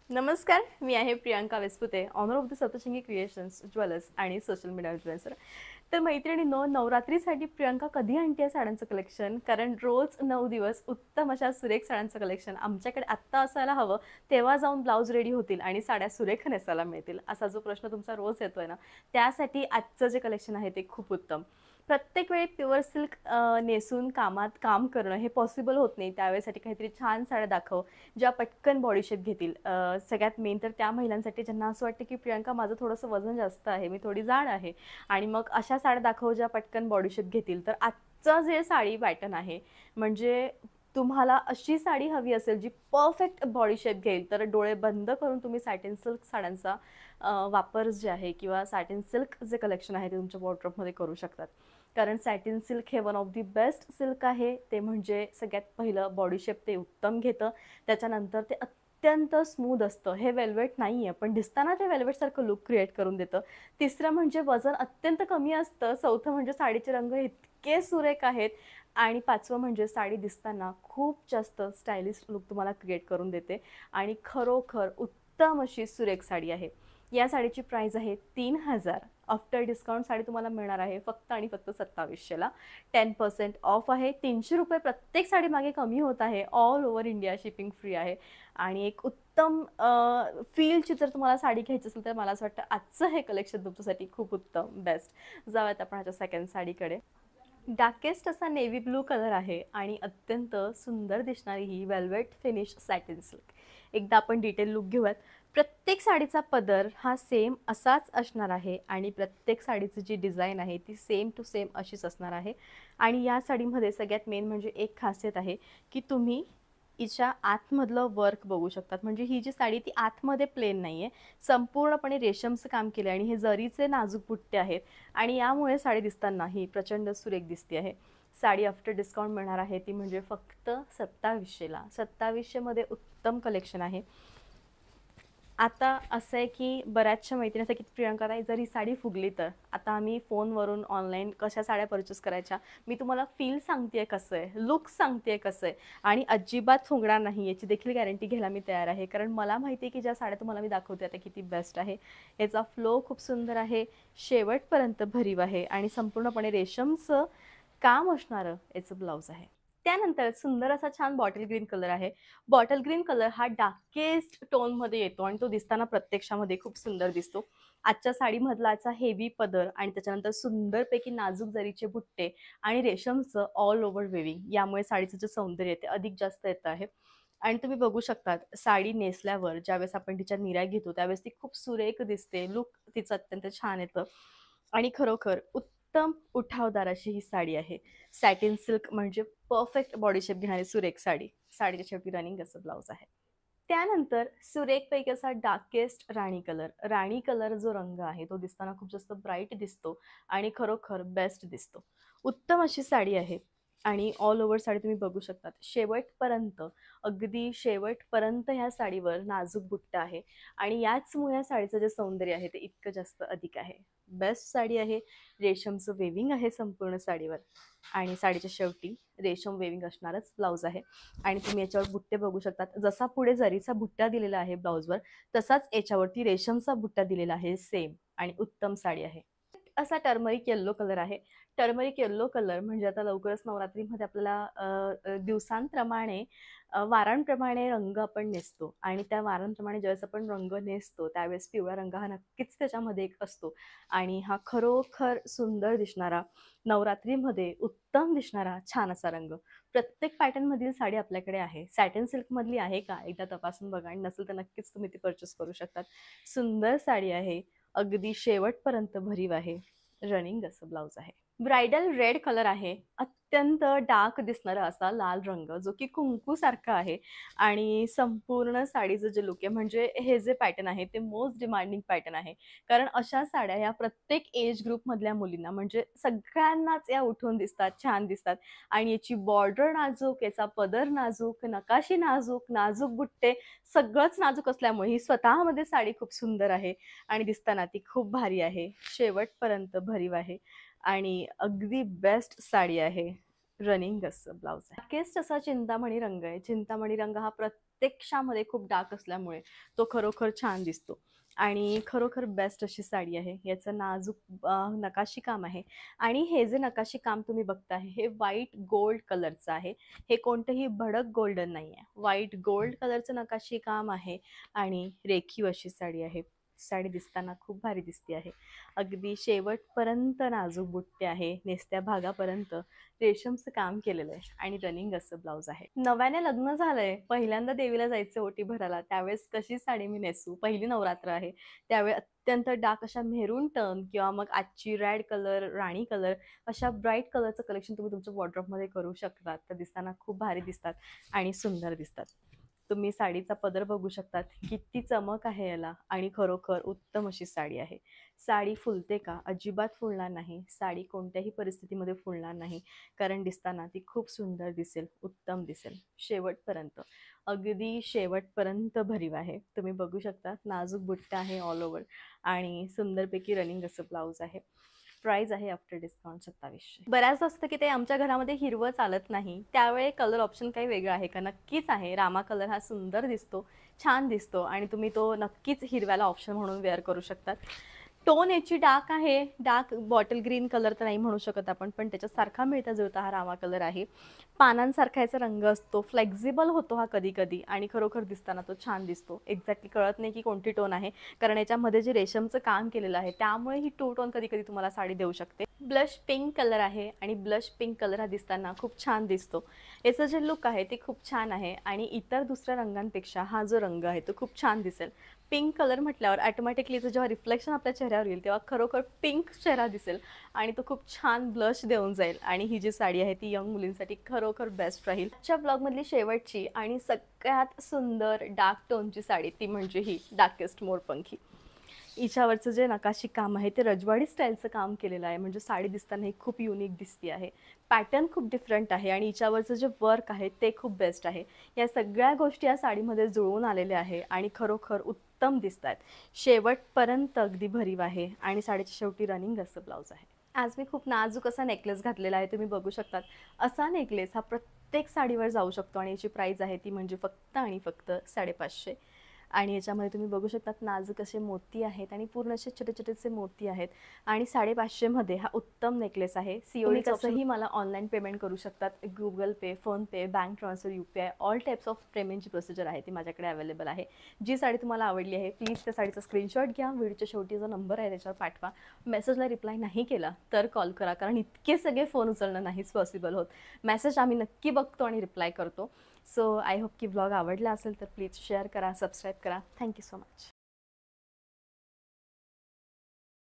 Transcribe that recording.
नमस्कार, मी आहे Priyanka Vespute, owner of the Saptashrungi creations jewellers आणि सोशल मीडिया इन्फ्लुएन्सर. तर मैत्रिणींनो, नवरात्रीसाठी प्रियांका कधी आणते आहे साड्यांचं कलेक्शन? कारण रोज 9 दिवस उत्तम अशा सुरेख साड्यांचं कलेक्शन आमच्याकडे आत्ता असायला हवं, तेव्हा जाऊन ब्लाऊज रेडी होतील आणि साड्या सुरेख नेसायला मिळतील, असा जो प्रश्न तुमचा रोज येतोय ना, त्यासाठी आजचं जे कलेक्शन आहे ते खूप उत्तम. प्रत्येक वेळी प्युअर सिल्क नेसून कामात काम करणं हे पॉसिबल होत नाही. त्यावेळेसाठी काहीतरी छान साड्या दाखव, ज्या पटकन बॉडी शेप घेतील. सगळ्यात मेन तर त्या महिलांसाठी ज्यांना असं वाटतं की प्रियांका माझं थोडंसं वजन जास्त आहे, मी थोडी जाड आहे, आणि मग अशा साड्या दाखव ज्या पटकन बॉडी शेप घेतील. तर आजचं जे साडी पॅटर्न आहे, म्हणजे तुम्हाला अशी साडी हवी असेल जी परफेक्ट बॉडी शेप घेईल, तर डोळे बंद करून तुम्ही सॅटिन सिल्क साड्यांचा वापर जे आहे किंवा सॅटिन सिल्क जे कलेक्शन आहे ते तुमच्या वॉर्डरोबमध्ये करू शकतात. कारण सॅटिन सिल्क हे one of the best silk आहे. ते म्हणजे सगळ्यात पहिलं बॉडी शेप ते उत्तम घेतं, त्याच्यानंतर ते अत्यंत स्मूथ असतं. हे वेल्वेट नाही आहे, पण दिसताना ते वेल्वेटसारखं लुक क्रिएट करून देतं. तिसरं म्हणजे वजन अत्यंत कमी असतं. चौथं म्हणजे साडीचे रंग इतके सुरेख आहेत. आणि पाचवं म्हणजे साडी दिसताना खूप जास्त स्टायलिश लुक तुम्हाला क्रिएट करून देते आणि खरोखर उत्तम अशी सुरेख साडी आहे. या साडीची प्राइस आहे 3000. आफ्टर डिस्काउंट साडी तुम्हाला मिळणार आहे फक्त आणि फक्त 2700ला. 10% ऑफ आहे. 300 रुपये प्रत्येक साडी मागे कमी होत आहे. All over India shipping free आहे. आणि एक उत्तम फीलची जर तुम्हाला साडी घ्यायची असेल तर मला असं वाटतं आजचं हे कलेक्शन तुमच्यासाठी खूप उत्तम बेस्ट. जाऊयात आपण ह्याच्या सेकंड साडीकडे. डार्केस्ट असा नेव्ही ब्लू कलर आहे आणि अत्यंत सुंदर दिसणारी ही वेल्वेट फिनिश सॅटिन सिल्क. एकदा आपण डिटेल लुक घेऊयात. प्रत्येक साडीचा पदर हा सेम असाच असणार आहे आणि प्रत्येक साडीची जी डिझाईन आहे ती सेम टू सेम अशीच असणार आहे. आणि या साडीमध्ये सगळ्यात मेन म्हणजे एक खासियत आहे की तुम्ही हिच्या आतमधलं वर्क बघू शकतात. म्हणजे ही जी साडी ती आतमध्ये प्लेन नाही आहे, संपूर्णपणे रेशमचं काम केलं आहे आणि हे जरीचे नाजूक बुट्टे आहेत आणि यामुळे साडी दिसताना ही प्रचंड सुरेख दिसते आहे. साडी आफ्टर डिस्काउंट मिळणार आहे ती म्हणजे फक्त 2700ला. 2700मध्ये उत्तम कलेक्शन आहे. आता असं आहे की बऱ्याचशा मैत्रिणी की प्रियांका ताई जर ही साडी फुगली तर आता आम्ही फोनवरून ऑनलाईन कशा साड्या परचेस करायच्या, मी तुम्हाला फील सांगते कसं आहे, लुक सांगते कसं आहे, आणि अजिबात फुगणार नाही याची देखील गॅरंटी घ्यायला मी तयार आहे. कारण मला माहिती आहे की ज्या साड्या तुम्हाला मी दाखवते आता किती बेस्ट आहे. याचा फ्लो खूप सुंदर आहे, शेवटपर्यंत भरीव आहे आणि संपूर्णपणे रेशमचं काम असणारं याचं ब्लाऊज आहे. त्यानंतर सुंदर असा छान बॉटल ग्रीन कलर आहे. बॉटल ग्रीन कलर हा डार्केस्ट टोनमध्ये येतो आणि तो दिसताना प्रत्यक्षामध्ये खूप सुंदर दिसतो. आजच्या साडीमधलाचा हेवी पदर आणि त्याच्यानंतर सुंदरपैकी नाजूक जरीचे बुट्टे आणि रेशमचं ऑल ओव्हर वेविंग यामुळे साडीचं जे सौंदर्य आहे ते अधिक जास्त येतं आहे. आणि तुम्ही बघू शकतात साडी नेसल्यावर ज्यावेळेस आपण तिच्या निऱ्या घेतो त्यावेळेस ती खूप सुरेख दिसते, लुक तिचं अत्यंत छान येतं आणि खरोखर उत्तम उठावदार अशी ही साडी आहे. सॅटिन सिल्क म्हणजे परफेक्ट बॉडी शेप घेणारी सुरेख साडी. साडीच्या शेवटी रनिंग असं ब्लाऊज आहे. त्यानंतर सुरेखपैकी असा डार्केस्ट राणी कलर. राणी कलर जो रंग आहे तो दिसताना खूप जास्त ब्राईट दिसतो आणि खरोखर बेस्ट दिसतो. उत्तम अशी साडी आहे आणि ऑल ओव्हर साडी तुम्ही बघू शकतात. शेवटपर्यंत, अगदी शेवटपर्यंत ह्या साडीवर नाजूक बुट्टा आहे आणि याचमुळे या साडीचं जे सौंदर्य आहे ते इतकं जास्त अधिक आहे. बेस्ट साडी आहे. रेशमचं वेविंग आहे संपूर्ण साडीवर आणि साडीच्या शेवटी रेशम वेविंग असणारच ब्लाऊज आहे. आणि तुम्ही याच्यावर बुट्टे बघू शकतात. जसा पुढे जरीचा बुट्टा दिलेला आहे ब्लाऊजवर, तसाच याच्यावरती रेशमचा बुट्टा दिलेला आहे सेम. आणि उत्तम साडी आहे. असा टर्मरिक येल्लो कलर आहे. टर्मरिक येल्लो कलर म्हणजे आता लवकरच नवरात्रीमध्ये आपल्याला दिवसांप्रमाणे वारांप्रमाणे रंग आपण नेसतो आणि त्या वारांप्रमाणे ज्यावेळेस आपण रंग नेसतो त्यावेळेस पिवळा रंग हा नक्कीच त्याच्यामध्ये एक असतो आणि हा खरोखर सुंदर दिसणारा, नवरात्रीमध्ये उत्तम दिसणारा छान असा रंग प्रत्येक पॅटर्नमधील साडी आपल्याकडे आहे. सॅटिन सिल्कमधली आहे का एकदा तपासून बघा आणि नसेल तर नक्कीच तुम्ही ती परचेस करू शकतात. सुंदर साडी आहे, अगदी शेवटपर्यंत भरीव आहे. रनिंग असं ब्लाऊज आहे. ब्राइडल रेड कलर आहे. अत्यंत डार्क दिसणारा असा लाल रंग जो की कुंकूसारखा आहे आणि संपूर्ण साडीचं जे लुक आहे म्हणजे हे जे पॅटर्न आहे ते मोस्ट डिमांडिंग पॅटर्न आहे. कारण अशा साड्या या प्रत्येक एज ग्रुपमधल्या मुलींना म्हणजे सगळ्यांनाच या उठून दिसतात, छान दिसतात आणि याची बॉर्डर नाजूक, याचा पदर नाजूक, नकाशी नाजूक, नाजूक बुट्टे सगळंच नाजूक असल्यामुळे ही स्वतःमध्ये साडी खूप सुंदर आहे आणि दिसताना ती खूप भारी आहे. शेवटपर्यंत भरीव आहे आणि अगदी बेस्ट साडी आहे. रनिंग असं ब्लाऊज आहे. डार्केस्ट असा चिंतामणी रंग आहे. चिंतामणी रंग हा प्रत्यक्षामध्ये खूप डार्क असल्यामुळे तो खरोखर छान दिसतो आणि खरोखर बेस्ट अशी साडी आहे. याचं नाजूक नकाशी काम आहे आणि हे जे नकाशी काम तुम्ही बघताय हे व्हाईट गोल्ड कलरचं आहे. हे कोणतंही भडक गोल्डन नाही आहे. व्हाईट गोल्ड कलरचं नकाशी काम आहे आणि रेखीव अशी साडी आहे. साडी दिसताना खूप भारी दिसते आहे. अगदी शेवटपर्यंत नाजूक बुट्टे आहे. नेसत्या भागापर्यंत रेशमचं काम केलेलं आहे आणि रनिंग असं ब्लाऊज आहे. नव्याने लग्न झालंय, पहिल्यांदा देवीला जायचं ओटी भरायला, त्यावेळेस कशी साडी मी नेसू? पहिली नवरात्र आहे. त्यावेळी अत्यंत डार्क अशा मेहरून टर्न किंवा मग आजची रेड कलर, राणी कलर अशा ब्राईट कलरचं कलेक्शन तुम्ही तुमच्या वॉर्डरोबमध्ये करू शकता. तर दिसताना खूप भारी दिसतात आणि सुंदर दिसतात. तुम्ही साडीचा पदर बघू शकतात, किती चमक आहे याला आणि खरोखर उत्तम अशी साडी आहे. साडी फुलते का? अजिबात फुलणार नाही. साडी कोणत्याही परिस्थितीमध्ये फुलणार नाही. कारण दिसताना ती खूप सुंदर दिसेल, उत्तम दिसेल. शेवटपर्यंत, अगदी शेवटपर्यंत भरीव आहे. तुम्ही बघू शकता नाजूक बुट्टा आहे ऑल ओव्हर आणि सुंदरपैकी रनिंग असं ब्लाऊज आहे. प्राइस आहे आफ्टर डिस्काउंट 2700. बऱ्याचदा असतं की ते आमच्या घरामध्ये हिरवं चालत नाही, त्यावेळी कलर ऑप्शन काही वेगळं आहे का? नक्कीच आहे. रामा कलर हा सुंदर दिसतो, छान दिसतो आणि तुम्ही तो नक्कीच हिरव्याला ऑप्शन म्हणून वेअर करू शकतात. टोन याची डार्क आहे. डार्क बॉटल ग्रीन कलर तर नाही म्हणू शकत आपण, पण त्याच्यासारखा मिळता जुळता हा रामा कलर आहे. पानांसारखा याचा रंग असतो, फ्लेक्झिबल होतो हा कधी कधी आणि खरोखर दिसताना तो छान दिसतो. एक्झॅक्टली कळत नाही की कोणती टोन आहे, कारण याच्यामध्ये जे रेशमचं काम केलेलं आहे त्यामुळे ही टू टोन कधी कधी तुम्हाला साडी देऊ शकते. ब्लश पिंक कलर आहे आणि ब्लश पिंक कलर हा दिसताना खूप छान दिसतो. याचं जे लुक आहे ते खूप छान आहे आणि इतर दुसऱ्या रंगांपेक्षा हा जो रंग आहे तो खूप छान दिसेल. पिंक कलर म्हटल्यावर ॲटोमॅटिकली जेव्हा रिफ्लेक्शन आपल्या चेहऱ्यावर येईल तेव्हा खरोखर पिंक चेहरा दिसेल आणि तो खूप छान ब्लश देऊन जाईल आणि ही जी साडी आहे ती यंग मुलींसाठी खरोखर बेस्ट राहील. आजच्या ब्लॉगमधली शेवटची आणि सगळ्यात सुंदर डार्क टोनची साडी ती म्हणजे ही डार्केस्ट मोरपंखी. हिच्यावरचं जे नकाशी काम आहे ते रजवाडी स्टाईलचं काम केलेलं आहे, म्हणजे साडी दिसताना ही खूप युनिक दिसते आहे. पॅटर्न खूप डिफरंट आहे आणि हिच्यावरचं जे वर्क आहे ते खूप बेस्ट आहे. या सगळ्या गोष्टी या साडीमध्ये जुळून आलेल्या आहे आणि खरोखर उत्तम दिसत आहेत. शेवटपर्यंत अगदी भरीव आहे आणि साडीच्या शेवटी रनिंग असं ब्लाऊज आहे. आज मी खूप नाजूक असा नेकलेस घातलेला आहे, तुम्ही बघू शकतात. असा नेकलेस हा प्रत्येक साडीवर जाऊ शकतो आणि याची प्राईस आहे ती म्हणजे फक्त आणि फक्त 550. आणि याच्यामध्ये तुम्ही बघू शकतात नाजूक असे मोती आहेत आणि पूर्ण असे छोटे छोटेसे मोती आहेत आणि 550 मध्ये हा उत्तम नेकलेस आहे. सीओडी कसंही मला ऑनलाईन पेमेंट करू शकतात. Google pay, PhonePe, bank transfer, UPI all types of पेमेंटची प्रोसिजर आहे ती माझ्याकडे अवेलेबल आहे. जी साडी तुम्हाला आवडली आहे प्लीज त्या साडीचा स्क्रीनशॉट घ्या, व्हिडिओच्या शेवटी जो नंबर आहे त्याच्यावर पाठवा. मेसेजला रिप्लाय नाही केला तर कॉल करा, कारण इतके सगळे फोन उचलणं नाहीच पॉसिबल होत. मेसेज आम्ही नक्की बघतो आणि रिप्लाय करतो. सो आय होप की व्लॉग आवडला असेल तर प्लीज शेअर करा, सबस्क्राईब करा. Thank you so much.